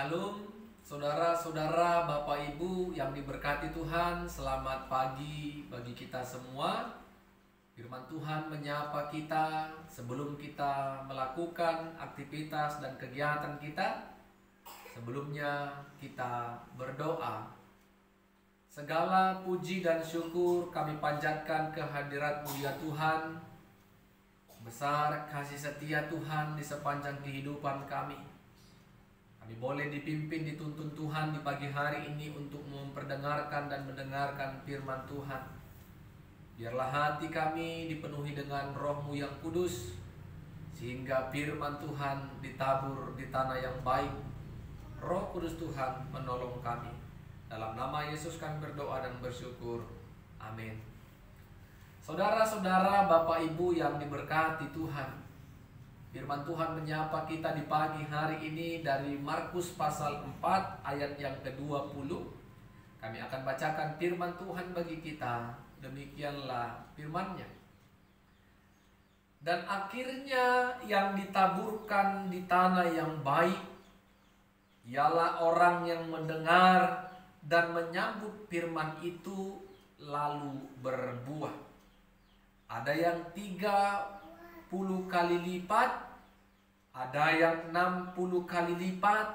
Shalom, saudara-saudara, Bapak Ibu yang diberkati Tuhan. Selamat pagi bagi kita semua. Firman Tuhan menyapa kita sebelum kita melakukan aktivitas dan kegiatan kita. Sebelumnya kita berdoa. Segala puji dan syukur kami panjatkan kehadirat-Mu ya Tuhan. Besar kasih setia Tuhan di sepanjang kehidupan kami. Kami boleh dipimpin, dituntun Tuhan di pagi hari ini untuk memperdengarkan dan mendengarkan firman Tuhan. Biarlah hati kami dipenuhi dengan Roh-Mu yang kudus, sehingga firman Tuhan ditabur di tanah yang baik. Roh Kudus Tuhan menolong kami. Dalam nama Yesus kami berdoa dan bersyukur. Amin. Saudara-saudara, Bapak Ibu yang diberkati Tuhan, firman Tuhan menyapa kita di pagi hari ini dari Markus pasal 4 ayat yang ke-20. Kami akan bacakan firman Tuhan bagi kita. Demikianlah firman-Nya. Dan akhirnya yang ditaburkan di tanah yang baik ialah orang yang mendengar dan menyambut firman itu lalu berbuah. Ada yang 30 kali lipat, ada yang 60 kali lipat,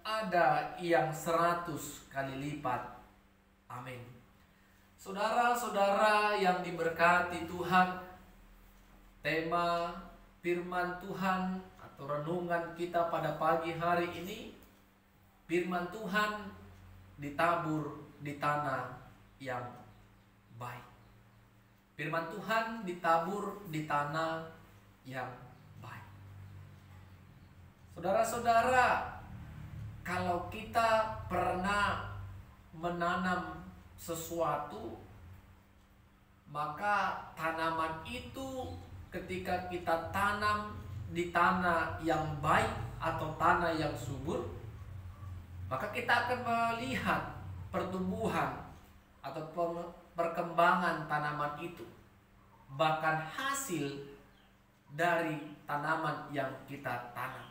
ada yang 100 kali lipat. Amin. Saudara-saudara yang diberkati Tuhan, tema firman Tuhan atau renungan kita pada pagi hari ini, firman Tuhan ditabur di tanah yang baik. Firman Tuhan ditabur di tanah yang baik. Saudara-saudara, kalau kita pernah menanam sesuatu, maka tanaman itu ketika kita tanam di tanah yang baik atau tanah yang subur, maka kita akan melihat pertumbuhan atau perkembangan tanaman itu, bahkan hasil dari tanaman yang kita tanam.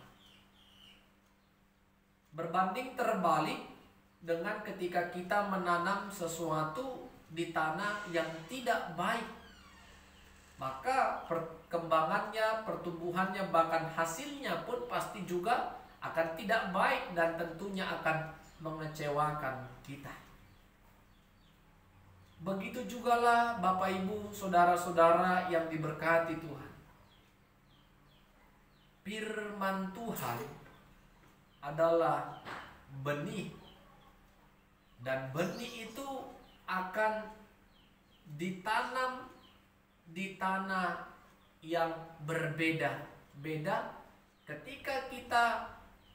Berbanding terbalik dengan ketika kita menanam sesuatu di tanah yang tidak baik, maka perkembangannya, pertumbuhannya, bahkan hasilnya pun pasti juga akan tidak baik dan tentunya akan mengecewakan kita. Begitu jugalah Bapak Ibu, saudara-saudara yang diberkati Tuhan. Firman Tuhan adalah benih, dan benih itu akan ditanam di tanah yang berbeda-beda ketika kita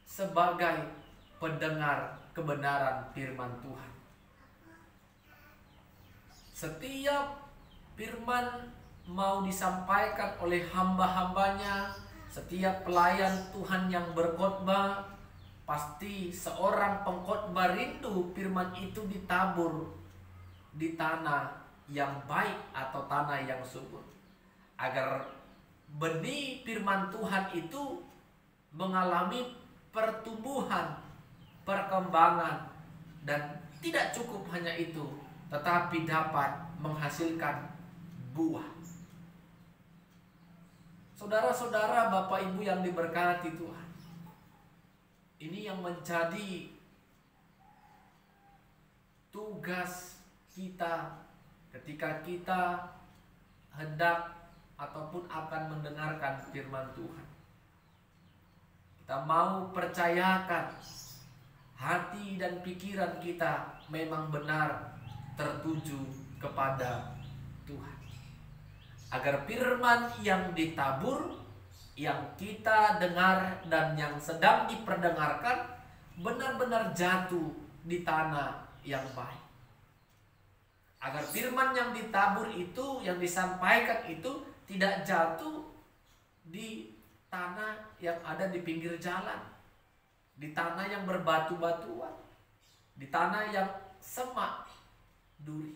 sebagai pendengar kebenaran firman Tuhan. Setiap firman mau disampaikan oleh hamba-hambanya, setiap pelayan Tuhan yang berkhotbah, pasti seorang pengkhotbah rindu firman itu ditabur di tanah yang baik atau tanah yang subur, agar benih firman Tuhan itu mengalami pertumbuhan, perkembangan, dan tidak cukup hanya itu, tetapi dapat menghasilkan buah. Saudara-saudara, Bapak Ibu yang diberkati Tuhan, ini yang menjadi tugas kita ketika kita hendak ataupun akan mendengarkan firman Tuhan. Kita mau percayakan hati dan pikiran kita memang benar tertuju kepada Tuhan, agar firman yang ditabur, yang kita dengar dan yang sedang diperdengarkan benar-benar jatuh di tanah yang baik, agar firman yang ditabur itu, yang disampaikan itu tidak jatuh di tanah yang ada di pinggir jalan, di tanah yang berbatu-batuan, di tanah yang semak duri.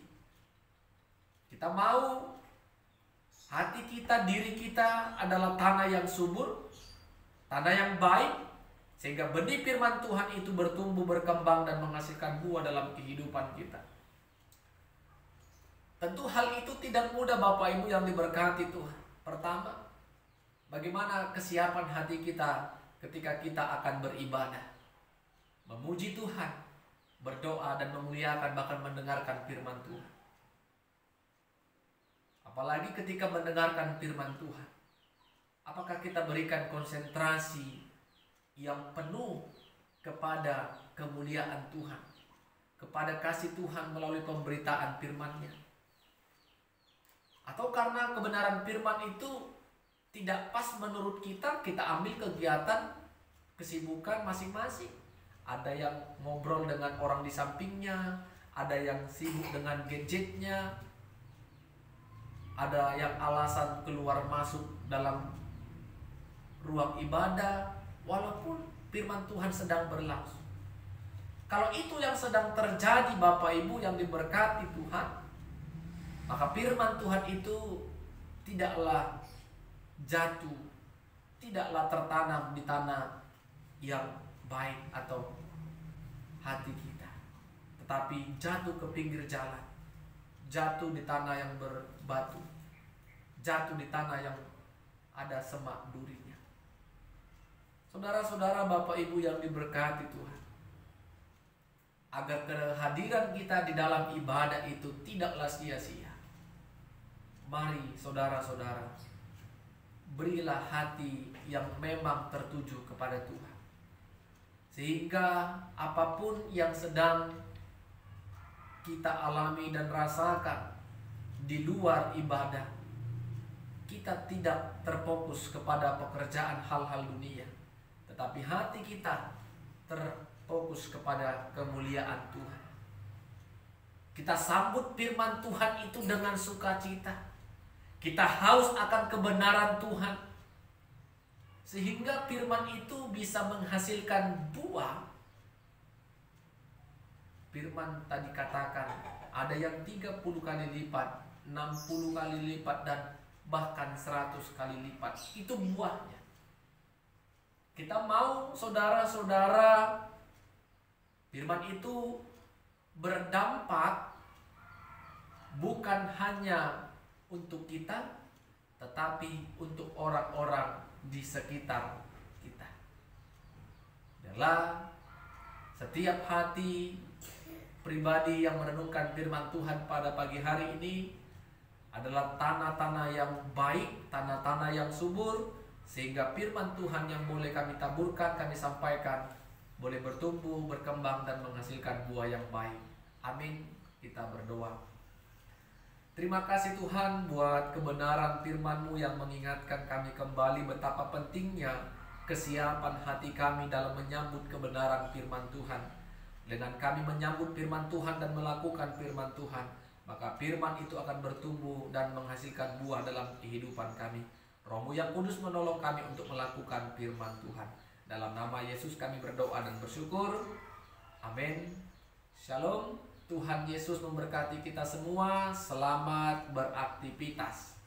Kita mau hati kita, diri kita adalah tanah yang subur, tanah yang baik, Sehingga benih firman Tuhan itu bertumbuh, berkembang, dan menghasilkan buah dalam kehidupan kita. Tentu hal itu tidak mudah Bapak Ibu yang diberkati Tuhan. Pertama, bagaimana kesiapan hati kita ketika kita akan beribadah, memuji Tuhan, berdoa dan memuliakan, bahkan mendengarkan firman Tuhan. Apalagi ketika mendengarkan firman Tuhan, apakah kita berikan konsentrasi yang penuh kepada kemuliaan Tuhan, kepada kasih Tuhan melalui pemberitaan firman-Nya? Atau karena kebenaran firman itu tidak pas menurut kita, kita ambil kegiatan, kesibukan masing-masing. Ada yang ngobrol dengan orang di sampingnya, ada yang sibuk dengan gadgetnya, ada yang alasan keluar masuk dalam ruang ibadah, walaupun firman Tuhan sedang berlangsung. Kalau itu yang sedang terjadi Bapak Ibu yang diberkati Tuhan, maka firman Tuhan itu tidaklah jatuh, tidaklah tertanam di tanah yang baik atau hati kita, tetapi jatuh ke pinggir jalan, jatuh di tanah yang berbatu, jatuh di tanah yang ada semak durinya. Saudara-saudara, Bapak Ibu yang diberkati Tuhan, agar kehadiran kita di dalam ibadah itu tidaklah sia-sia, mari saudara-saudara, berilah hati yang memang tertuju kepada Tuhan, sehingga apapun yang sedang kita alami dan rasakan di luar ibadah, kita tidak terfokus kepada pekerjaan hal-hal dunia, tetapi hati kita terfokus kepada kemuliaan Tuhan. Kita sambut firman Tuhan itu dengan sukacita. Kita haus akan kebenaran Tuhan, sehingga firman itu bisa menghasilkan buah. Firman tadi katakan ada yang 30 kali lipat, 60 kali lipat, dan bahkan 100 kali lipat. Itu buahnya. Kita mau saudara-saudara firman itu berdampak bukan hanya untuk kita, tetapi untuk orang-orang di sekitar kita. Adalah setiap hati pribadi yang merenungkan firman Tuhan pada pagi hari ini adalah tanah-tanah yang baik, tanah-tanah yang subur, sehingga firman Tuhan yang boleh kami taburkan, kami sampaikan, boleh bertumbuh, berkembang, dan menghasilkan buah yang baik. Amin. Kita berdoa. Terima kasih Tuhan buat kebenaran firman-Mu yang mengingatkan kami kembali betapa pentingnya kesiapan hati kami dalam menyambut kebenaran firman Tuhan. Dengan kami menyambut firman Tuhan dan melakukan firman Tuhan, maka firman itu akan bertumbuh dan menghasilkan buah dalam kehidupan kami. Roh-Mu yang kudus menolong kami untuk melakukan firman Tuhan. Dalam nama Yesus kami berdoa dan bersyukur. Amin. Shalom. Tuhan Yesus memberkati kita semua. Selamat beraktivitas.